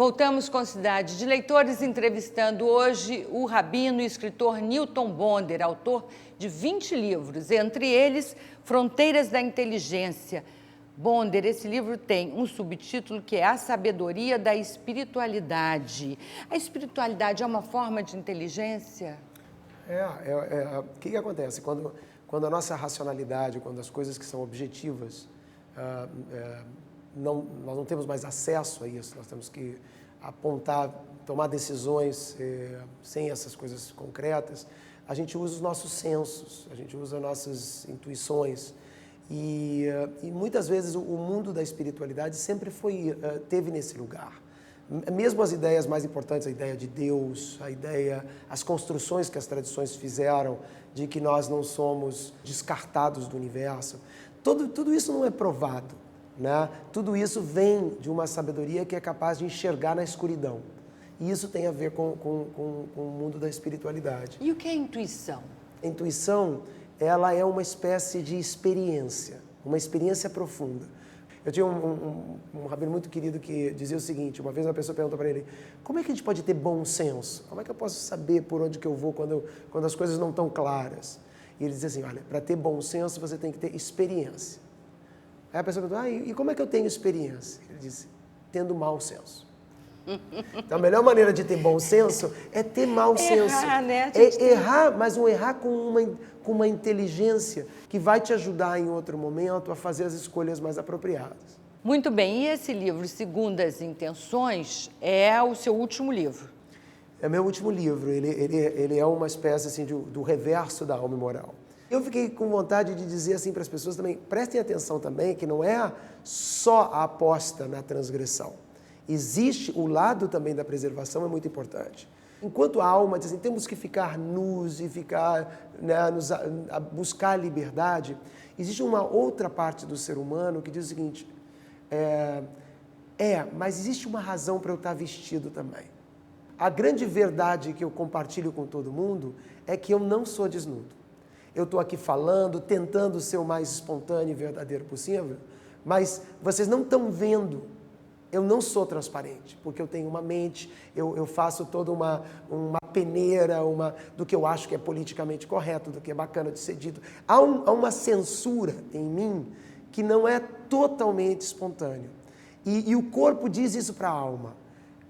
Voltamos com Cidade de Leitores, entrevistando hoje o rabino e escritor Newton Bonder, autor de 20 livros, entre eles Fronteiras da Inteligência. Bonder, esse livro tem um subtítulo que é A Sabedoria da Espiritualidade. A espiritualidade é uma forma de inteligência? O que acontece? Quando a nossa racionalidade, quando as coisas que são objetivas, nós não temos mais acesso a isso, nós temos que apontar, tomar decisões sem essas coisas concretas, a gente usa os nossos sensos, a gente usa nossas intuições. E muitas vezes o mundo da espiritualidade sempre teve nesse lugar. Mesmo as ideias mais importantes, a ideia de Deus, as construções que as tradições fizeram de que nós não somos descartados do universo, tudo isso não é provado, né? Tudo isso vem de uma sabedoria que é capaz de enxergar na escuridão. E isso tem a ver com o mundo da espiritualidade. E o que é intuição? A intuição, ela é uma espécie de experiência, uma experiência profunda. Eu tinha um rabino muito querido que dizia o seguinte: uma vez uma pessoa perguntou para ele, como é que a gente pode ter bom senso? Como é que eu posso saber por onde que eu vou quando as coisas não estão claras? E ele dizia assim, olha, para ter bom senso você tem que ter experiência. Aí a pessoa perguntou, e como é que eu tenho experiência? Ele disse, tendo mau senso. Então a melhor maneira de ter bom senso é ter mau senso. Errar, né? Errar, mas um errar com uma inteligência que vai te ajudar em outro momento a fazer as escolhas mais apropriadas. Muito bem, e esse livro, Segundas Intenções, é o seu último livro? É meu último livro, ele é uma espécie assim, do reverso da alma moral. Eu fiquei com vontade de dizer assim para as pessoas também, prestem atenção também que não é só a aposta na transgressão. Existe o lado também da preservação, é muito importante. Enquanto a alma diz assim, temos que ficar nus e ficar, né, buscar a liberdade, existe uma outra parte do ser humano que diz o seguinte, mas existe uma razão para eu estar vestido também. A grande verdade que eu compartilho com todo mundo é que eu não sou desnudo. Eu estou aqui falando, tentando ser o mais espontâneo e verdadeiro possível, mas vocês não estão vendo. Eu não sou transparente, porque eu tenho uma mente, eu faço toda uma peneira do que eu acho que é politicamente correto, do que é bacana de ser dito. Há uma censura em mim que não é totalmente espontânea. E o corpo diz isso para a alma.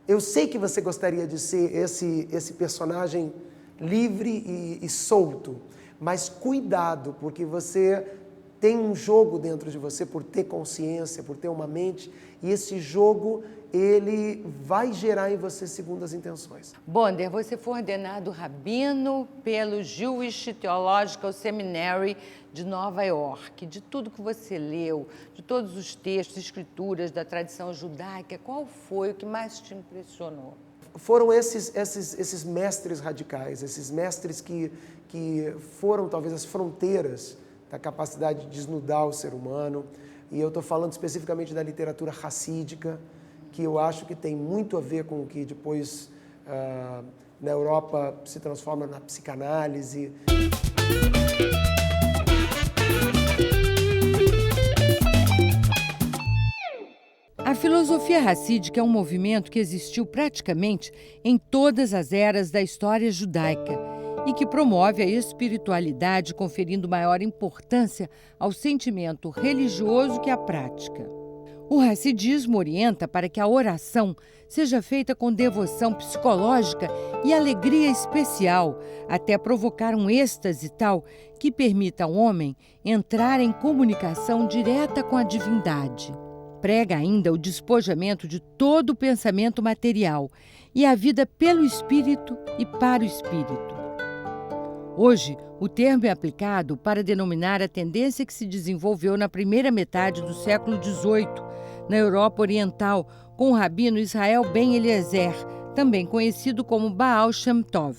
Eu sei que você gostaria de ser esse personagem livre e solto, mas cuidado, porque você tem um jogo dentro de você por ter consciência, por ter uma mente, e esse jogo, ele vai gerar em você segundas intenções. Bonder, você foi ordenado rabino pelo Jewish Theological Seminary de Nova York. De tudo que você leu, de todos os textos, escrituras da tradição judaica, qual foi o que mais te impressionou? Foram esses mestres radicais, esses mestres que foram talvez as fronteiras da capacidade de desnudar o ser humano. E eu estou falando especificamente da literatura racídica, que eu acho que tem muito a ver com o que depois na Europa se transforma na psicanálise. A filosofia racídica é um movimento que existiu praticamente em todas as eras da história judaica e que promove a espiritualidade, conferindo maior importância ao sentimento religioso que à prática. O racidismo orienta para que a oração seja feita com devoção psicológica e alegria especial, até provocar um êxtase tal que permita ao homem entrar em comunicação direta com a divindade. Prega ainda o despojamento de todo o pensamento material e a vida pelo espírito e para o espírito. Hoje, o termo é aplicado para denominar a tendência que se desenvolveu na primeira metade do século XVIII, na Europa Oriental, com o rabino Israel Ben Eliezer, também conhecido como Baal Shem Tov.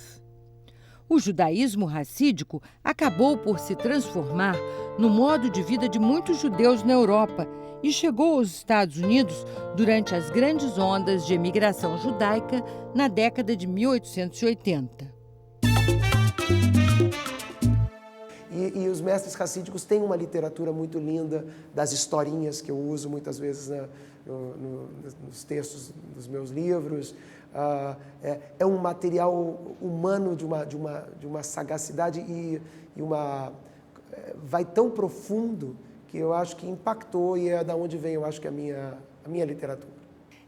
O judaísmo racídico acabou por se transformar no modo de vida de muitos judeus na Europa e chegou aos Estados Unidos durante as grandes ondas de emigração judaica na década de 1880. E os mestres racídicos têm uma literatura muito linda das historinhas que eu uso muitas vezes nos textos dos meus livros. É um material humano de uma sagacidade e vai tão profundo que eu acho que impactou e é da onde vem, eu acho que a minha literatura.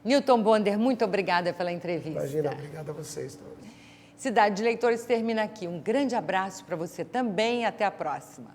Newton Bonder, muito obrigada pela entrevista. Imagina, obrigado a vocês todos. Cidade de Leitores termina aqui. Um grande abraço para você também e até a próxima.